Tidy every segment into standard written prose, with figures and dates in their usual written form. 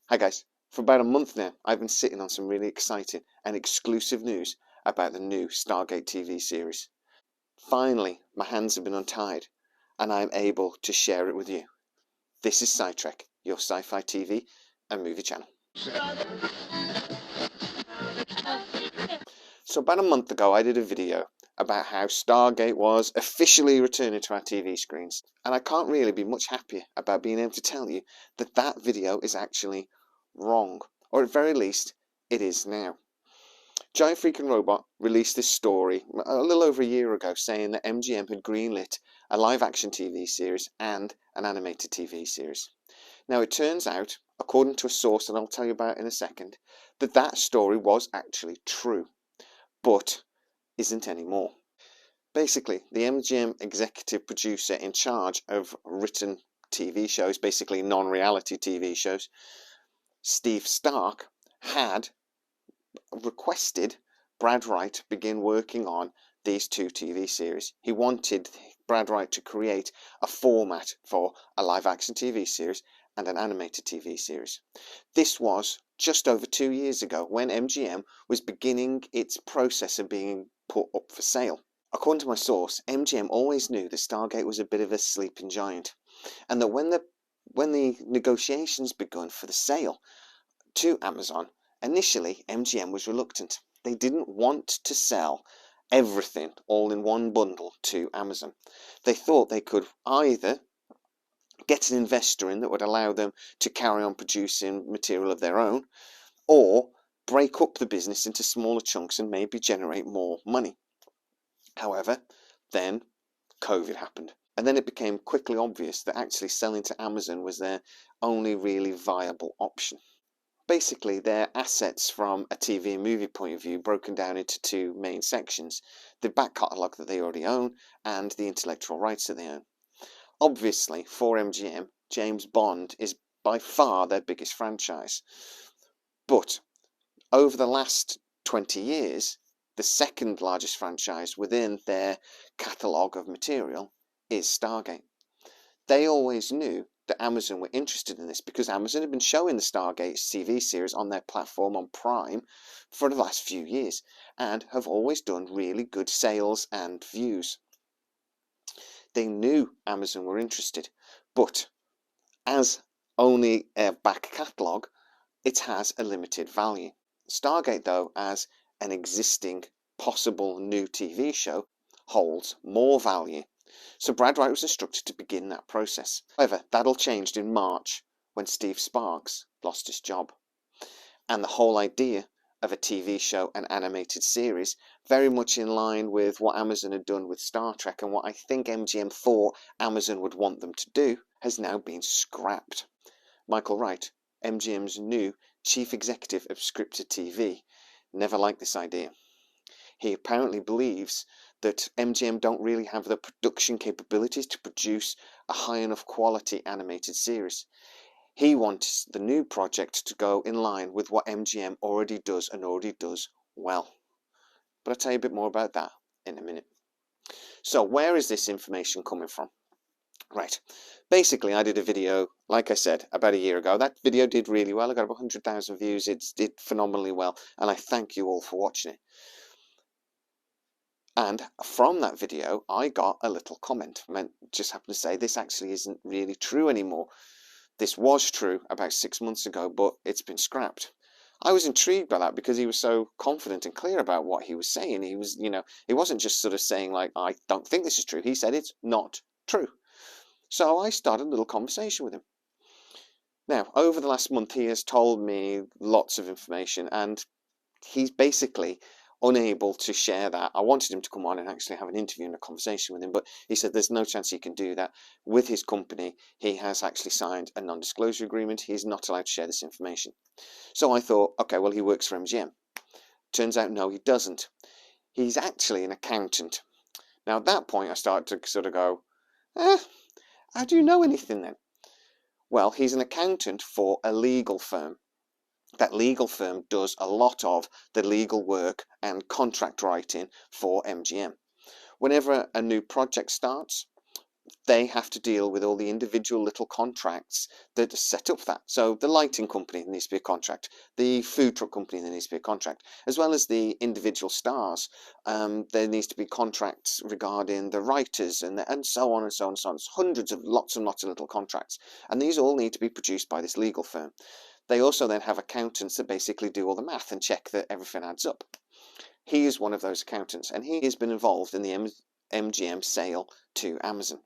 Hi guys, for about a month now I've been sitting on some really exciting and exclusive news about the new Stargate TV series. Finally, my hands have been untied and I'm able to share it with you. This is SciTrek, your sci-fi TV and movie channel. So about a month ago I did a video about how Stargate was officially returning to our TV screens, and I can't really be much happier about being able to tell you that that video is actually wrong, or at very least it is now. Giant Freaking Robot released this story a little over a year ago saying that MGM had greenlit a live action TV series and an animated TV series. Now it turns out, according to a source that I'll tell you about in a second, that that story was actually true, but isn't anymore. Basically, the MGM executive producer in charge of written TV shows, basically non-reality TV shows, Steve Stark, had requested Brad Wright begin working on these two TV series. He wanted Brad Wright to create a format for a live-action TV series and an animated TV series. This was just over 2 years ago when MGM was beginning its process of being put up for sale. According to my source, MGM always knew that Stargate was a bit of a sleeping giant, and that when the negotiations begun for the sale to Amazon, initially MGM was reluctant. They didn't want to sell everything all in one bundle to Amazon. They thought they could either get an investor in that would allow them to carry on producing material of their own, or break up the business into smaller chunks and maybe generate more money. However, then COVID happened, and then it became quickly obvious that actually selling to Amazon was their only really viable option. Basically, their assets from a TV and movie point of view broken down into two main sections: the back catalogue that they already own and the intellectual rights that they own. Obviously, for MGM, James Bond is by far their biggest franchise. But over the last 20 years, the second largest franchise within their catalogue of material is Stargate. They always knew that Amazon were interested in this because Amazon had been showing the Stargate TV series on their platform on Prime for the last few years and have always done really good sales and views. They knew Amazon were interested, but as only a back catalogue, it has a limited value. Stargate, though, as an existing possible new TV show, holds more value. So Brad Wright was instructed to begin that process. However, that all changed in March when Steve Sparks lost his job. And the whole idea of a TV show and animated series, very much in line with what Amazon had done with Star Trek and what I think MGM thought Amazon would want them to do, has now been scrapped. Michael Wright, MGM's new chief executive of scripted TV, never liked this idea. He apparently believes that MGM don't really have the production capabilities to produce a high enough quality animated series. He wants the new project to go in line with what MGM already does and already does well. But I'll tell you a bit more about that in a minute. So where is this information coming from? Right, basically I did a video, like I said, about a year ago. That video did really well. I got about 100,000 views. It did phenomenally well, and I thank you all for watching it. And from that video I got a little comment. Just happened to say this actually isn't really true anymore. This was true about 6 months ago, but it's been scrapped. I was intrigued by that because he was so confident and clear about what he was saying. He was, he wasn't just sort of saying like, I don't think this is true. He said it's not true. So I started a little conversation with him. Now, over the last month, he has told me lots of information, and he's basically unable to share that. I wanted him to come on and actually have an interview and a conversation with him, but he said there's no chance he can do that. With his company, he has actually signed a non-disclosure agreement. He's not allowed to share this information. So I thought, okay, well, he works for MGM. Turns out, no, he doesn't. He's actually an accountant. Now, at that point, I started to sort of go, how do you know anything then? Well, he's an accountant for a legal firm. That legal firm does a lot of the legal work and contract writing for MGM. Whenever a new project starts, they have to deal with all the individual little contracts that set up that. So the lighting company, there needs to be a contract. The food truck company, there needs to be a contract. As well as the individual stars, there needs to be contracts regarding the writers and so on and so on and so on. It's hundreds of lots and lots of little contracts. And these all need to be produced by this legal firm. They also then have accountants that basically do all the math and check that everything adds up. He is one of those accountants, and he has been involved in the MGM sale to Amazon.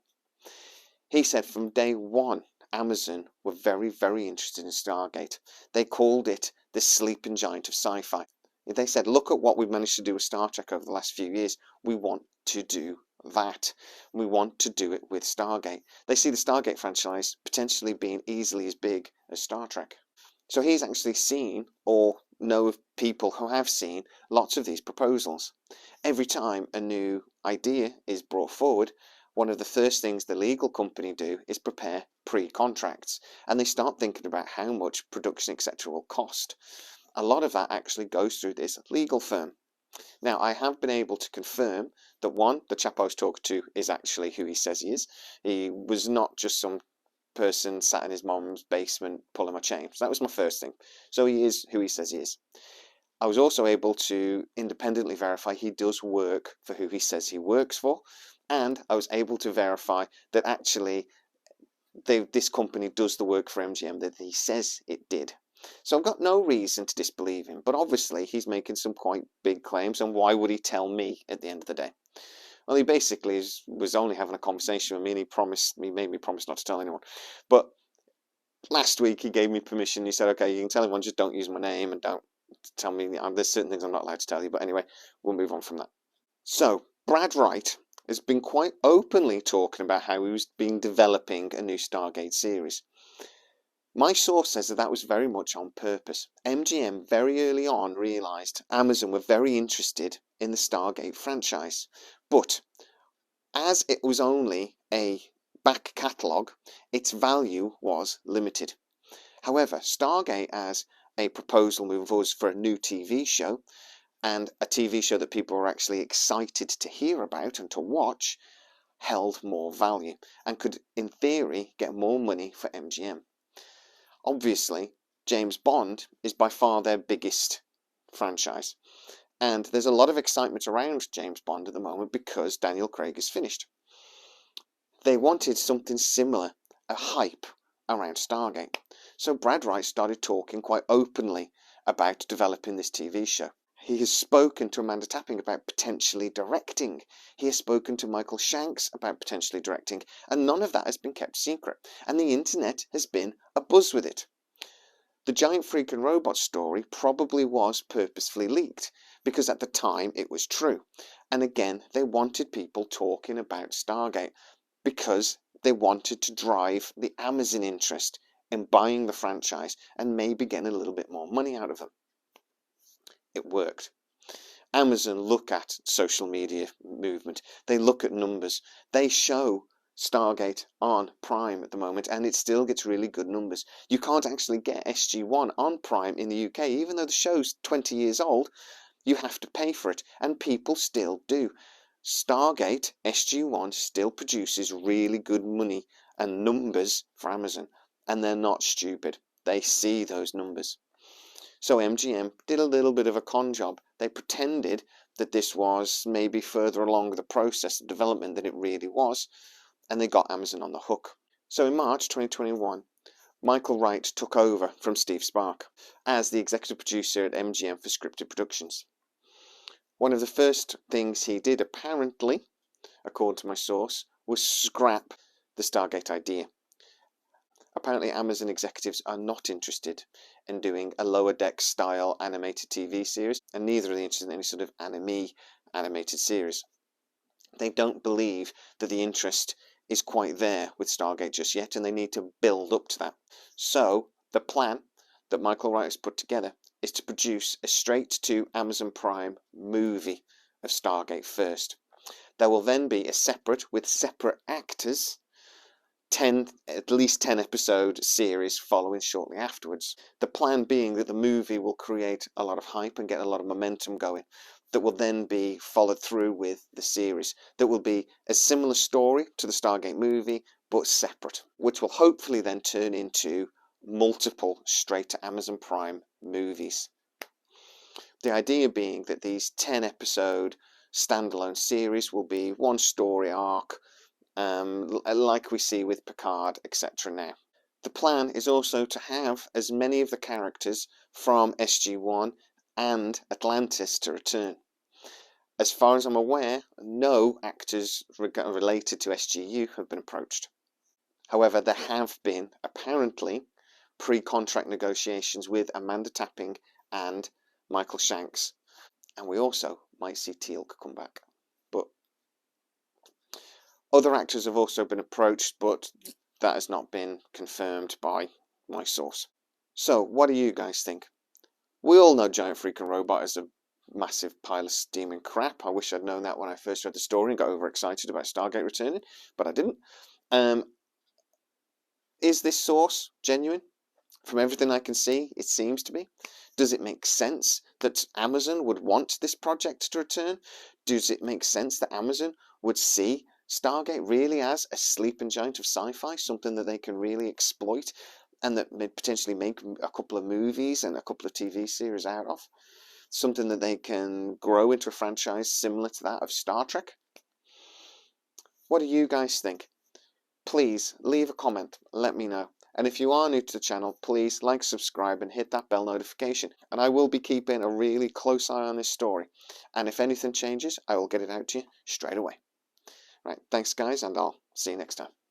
He said from day one, Amazon were very, very interested in Stargate. They called it the sleeping giant of sci-fi. They said, look at what we've managed to do with Star Trek over the last few years. We want to do that. We want to do it with Stargate. They see the Stargate franchise potentially being easily as big as Star Trek. So he's actually seen, or know of people who have seen, lots of these proposals. Every time a new idea is brought forward, one of the first things the legal company do is prepare pre-contracts, and they start thinking about how much production, etc. will cost. A lot of that actually goes through this legal firm. Now, I have been able to confirm that one, the chap I was talking to is actually who he says he is. He was not just some person sat in his mom's basement pulling my chain. So that was my first thing. So he is who he says he is. I was also able to independently verify he does work for who he says he works for, and I was able to verify that actually this company does the work for MGM that he says it did. So I've got no reason to disbelieve him, but obviously he's making some quite big claims, and why would he tell me at the end of the day? Well, he basically was only having a conversation with me, and he made me promise not to tell anyone. But last week he gave me permission. He said, okay, you can tell everyone, just don't use my name and don't tell me. There's certain things I'm not allowed to tell you. But anyway, we'll move on from that. So Brad Wright has been quite openly talking about how he was developing a new Stargate series. My source says that was very much on purpose. MGM very early on realised Amazon were very interested in the Stargate franchise, but as it was only a back catalogue, its value was limited. However, Stargate as a proposal moving forward for a new TV show, and a TV show that people were actually excited to hear about and to watch, held more value and could, in theory, get more money for MGM. Obviously, James Bond is by far their biggest franchise, and there's a lot of excitement around James Bond at the moment because Daniel Craig is finished. They wanted something similar, a hype around Stargate. So Brad Wright started talking quite openly about developing this TV show. He has spoken to Amanda Tapping about potentially directing. He has spoken to Michael Shanks about potentially directing, and none of that has been kept secret. And the internet has been abuzz with it. The giant freaking robot story probably was purposefully leaked, because at the time it was true. And again, they wanted people talking about Stargate, because they wanted to drive the Amazon interest in buying the franchise and maybe getting a little bit more money out of them. It worked. Amazon look at social media movement. They look at numbers. They show Stargate on Prime at the moment, and it still gets really good numbers. You can't actually get SG1 on Prime in the UK, even though the show's 20 years old. You have to pay for it, and people still do. Stargate SG1 still produces really good money and numbers for Amazon, and they're not stupid. They see those numbers. So MGM did a little bit of a con job. They pretended that this was maybe further along the process of development than it really was, and they got Amazon on the hook. So in March 2021, Michael Wright took over from Steve Spark as the executive producer at MGM for scripted productions. One of the first things he did, apparently, according to my source, was scrap the Stargate idea. Apparently Amazon executives are not interested in doing a Lower Decks style animated TV series, and neither are they interested in any sort of anime animated series. They don't believe that the interest is quite there with Stargate just yet, and they need to build up to that. So the plan that Michael Wright has put together is to produce a straight to Amazon Prime movie of Stargate first. There will then be a separate, with separate actors, at least 10 episode series following shortly afterwards. The plan being that the movie will create a lot of hype and get a lot of momentum going. that will then be followed through with the series, that will be a similar story to the Stargate movie, but separate, which will hopefully then turn into multiple straight to Amazon Prime movies. The idea being that these 10-episode standalone series will be one story arc, like we see with Picard, etc. now. The plan is also to have as many of the characters from SG-1 and Atlantis to return. As far as I'm aware, no actors related to SGU have been approached. However, there have been, apparently, pre-contract negotiations with Amanda Tapping and Michael Shanks, and we also might see Teal'c come back. But other actors have also been approached, but that has not been confirmed by my source. So, what do you guys think? We all know Giant Freaking Robot is a massive pile of steaming crap. I wish I'd known that when I first read the story and got overexcited about Stargate returning, but I didn't. Is this source genuine? From everything I can see, it seems to be. Does it make sense that Amazon would want this project to return? Does it make sense that Amazon would see Stargate really as a sleeping giant of sci-fi, something that they can really exploit and that may potentially make a couple of movies and a couple of TV series out of? Something that they can grow into a franchise similar to that of Star Trek? What do you guys think? Please leave a comment, let me know. And if you are new to the channel, please like, subscribe and hit that bell notification. And I will be keeping a really close eye on this story. And if anything changes, I will get it out to you straight away. Right, thanks guys, and I'll see you next time.